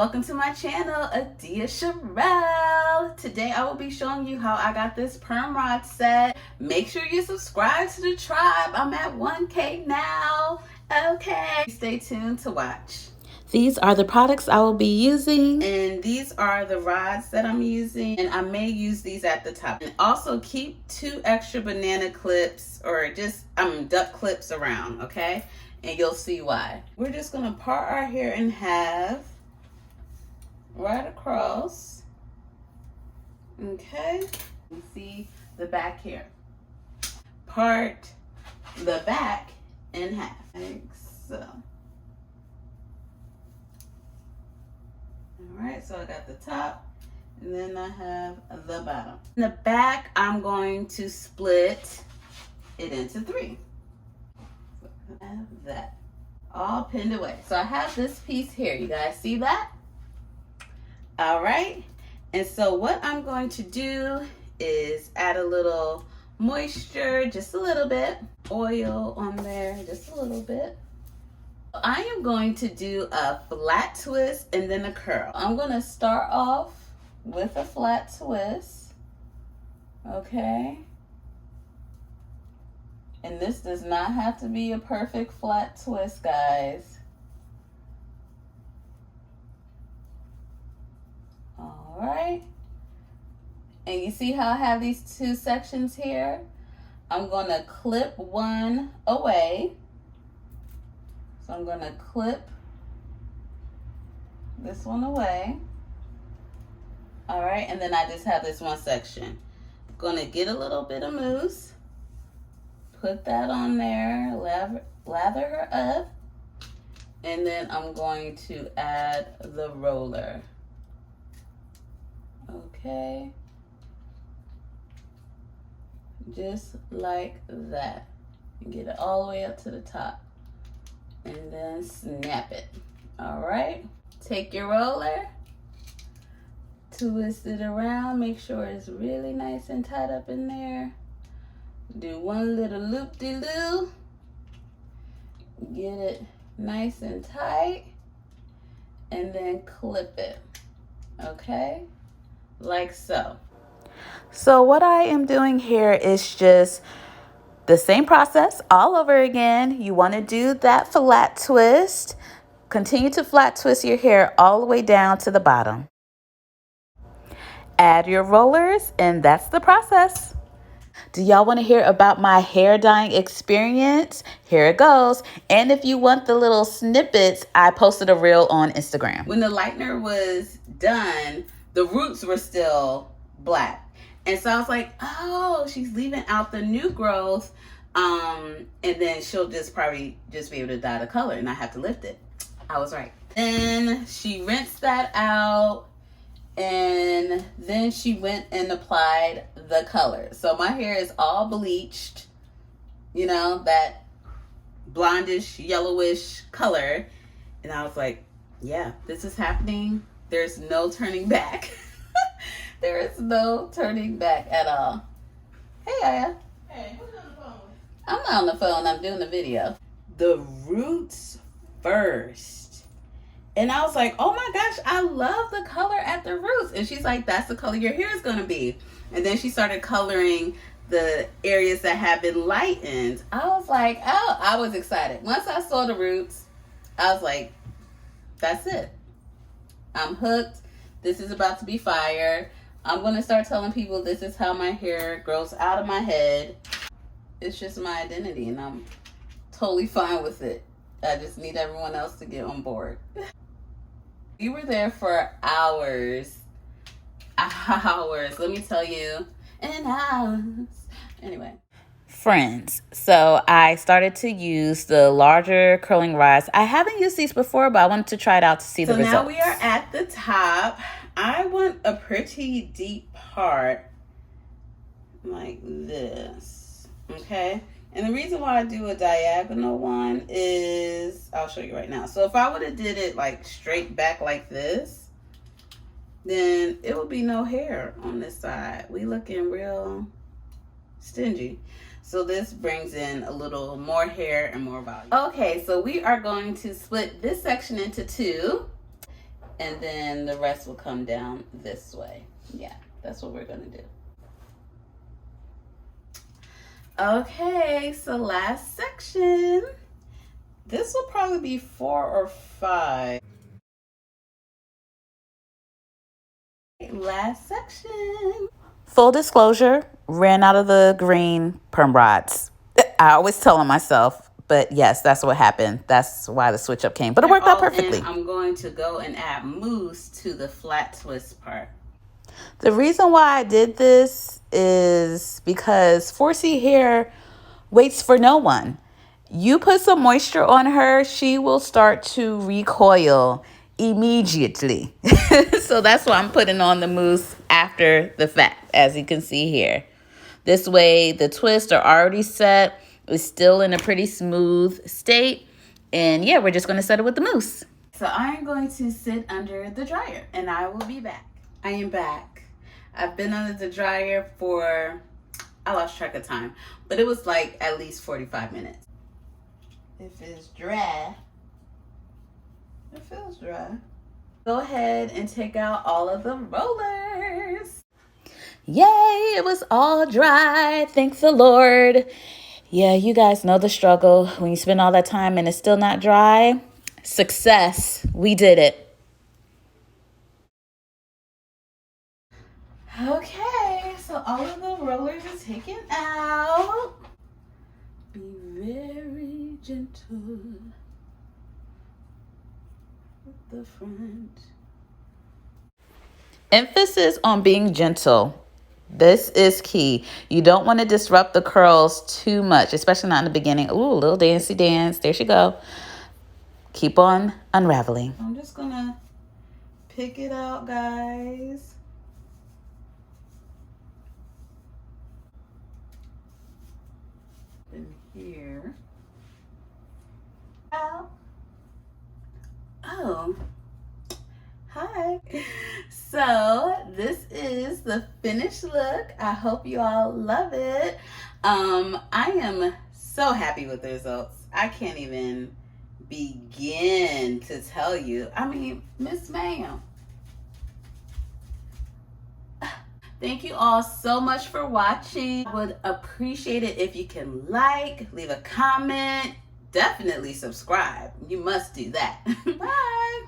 welcome to my channel, Adia Sherelle. Today I will be showing you how I got this perm rod set. Make sure you subscribe to the tribe. I'm at 1K now. Okay, stay tuned to watch. These are the products I will be using, and these are the rods that I'm using, and I may use these at the top. And also keep 2 extra banana clips or just duck clips around, okay? And you'll see why. We're just gonna part our hair in half, right across, okay? You see the back here. Part the back in half, like so. All right, so I got the top, and then I have the bottom. In the back, I'm going to split it into 3. I have that all pinned away. So I have this piece here. You guys see that? All right. And so what I'm going to do is add a little moisture, just a little bit, oil on there, just a little bit. I am going to do a flat twist and then a curl. I'm going to start off with a flat twist. Okay. And this does not have to be a perfect flat twist, guys. All right. And you see how I have these 2 sections here? I'm going to clip one away. So I'm going to clip this one away. All right. And then I just have this one section. I'm going to get a little bit of mousse. Put that on there, lather her up, and then I'm going to add the roller. Okay, just like that. Get it all the way up to the top, and then snap it. All right, take your roller, twist it around, make sure it's really nice and tight up in there. Do one little loop-de-loo, get it nice and tight, and then clip it, okay, like so. So what I am doing here is just the same process all over again. You want to do that flat twist, continue to flat twist your hair all the way down to the bottom. Add your rollers, and that's the process. Do y'all want to hear about my hair dyeing experience? Here it goes. And if you want the little snippets, I posted a reel on Instagram. When the lightener was done, the roots were still black. And so I was like, oh, she's leaving out the new growth. And then she'll just probably just be able to dye the color and not have to lift it. I was right. Then she rinsed that out. And then she went and applied the color. So my hair is all bleached, you know, that blondish, yellowish color. And I was like, yeah, this is happening. There's no turning back. There is no turning back at all. Hey, Aya. Hey, who's on the phone? I'm not on the phone. I'm doing the video. The roots first. And I was like, oh my gosh, I love the color at the roots. And she's like, that's the color your hair is going to be. And then she started coloring the areas that have been lightened. I was like, oh, I was excited. Once I saw the roots, I was like, that's it. I'm hooked. This is about to be fire. I'm going to start telling people this is how my hair grows out of my head. It's just my identity, and I'm totally fine with it. I just need everyone else to get on board. We were there for hours. Let me tell you, and hours. Anyway. Friends, so I started to use the larger curling rods. I haven't used these before, but I wanted to try it out to see the results. So now we are at the top. I want a pretty deep part like this, okay? And the reason why I do a diagonal one is, I'll show you right now. So if I would have did it like straight back like this, then it would be no hair on this side. We looking real stingy. So this brings in a little more hair and more volume. Okay, so we are going to split this section into 2. and then the rest will come down this way. Yeah, that's what we're gonna do. Okay, so last section. This will probably be 4 or 5. Last section. Full disclosure, ran out of the green perm rods. I always tell on myself, but yes, that's what happened. That's why the switch up came, but it worked out perfectly. I'm going to go and add mousse to the flat twist part. The reason why I did this is because 4C hair waits for no one. You put some moisture on her, she will start to recoil immediately. So that's why I'm putting on the mousse after the fact, as you can see here. This way the twists are already set. It's still in a pretty smooth state. And yeah, we're just going to set it with the mousse. So I'm going to sit under the dryer and I will be back. I am back. I've been under the dryer for, I lost track of time, but it was like at least 45 minutes. If it's dry, it feels dry. Go ahead and take out all of the rollers. Yay, it was all dry. Thank the Lord. Yeah, you guys know the struggle when you spend all that time and it's still not dry. Success. We did it. Okay, so all of the rollers are taken out. Be very gentle with the front. Emphasis on being gentle. This is key. You don't want to disrupt the curls too much, especially not in the beginning. Ooh, little dancey dance. There she go. Keep on unraveling. I'm just going to pick it out, guys. In here. Oh. Hi. So this is the finished look. I hope you all love it. I am so happy with the results. I can't even begin to tell you. I mean, Miss Ma'am. Thank you all so much for watching. I would appreciate it if you can like, leave a comment, definitely subscribe. You must do that. Bye.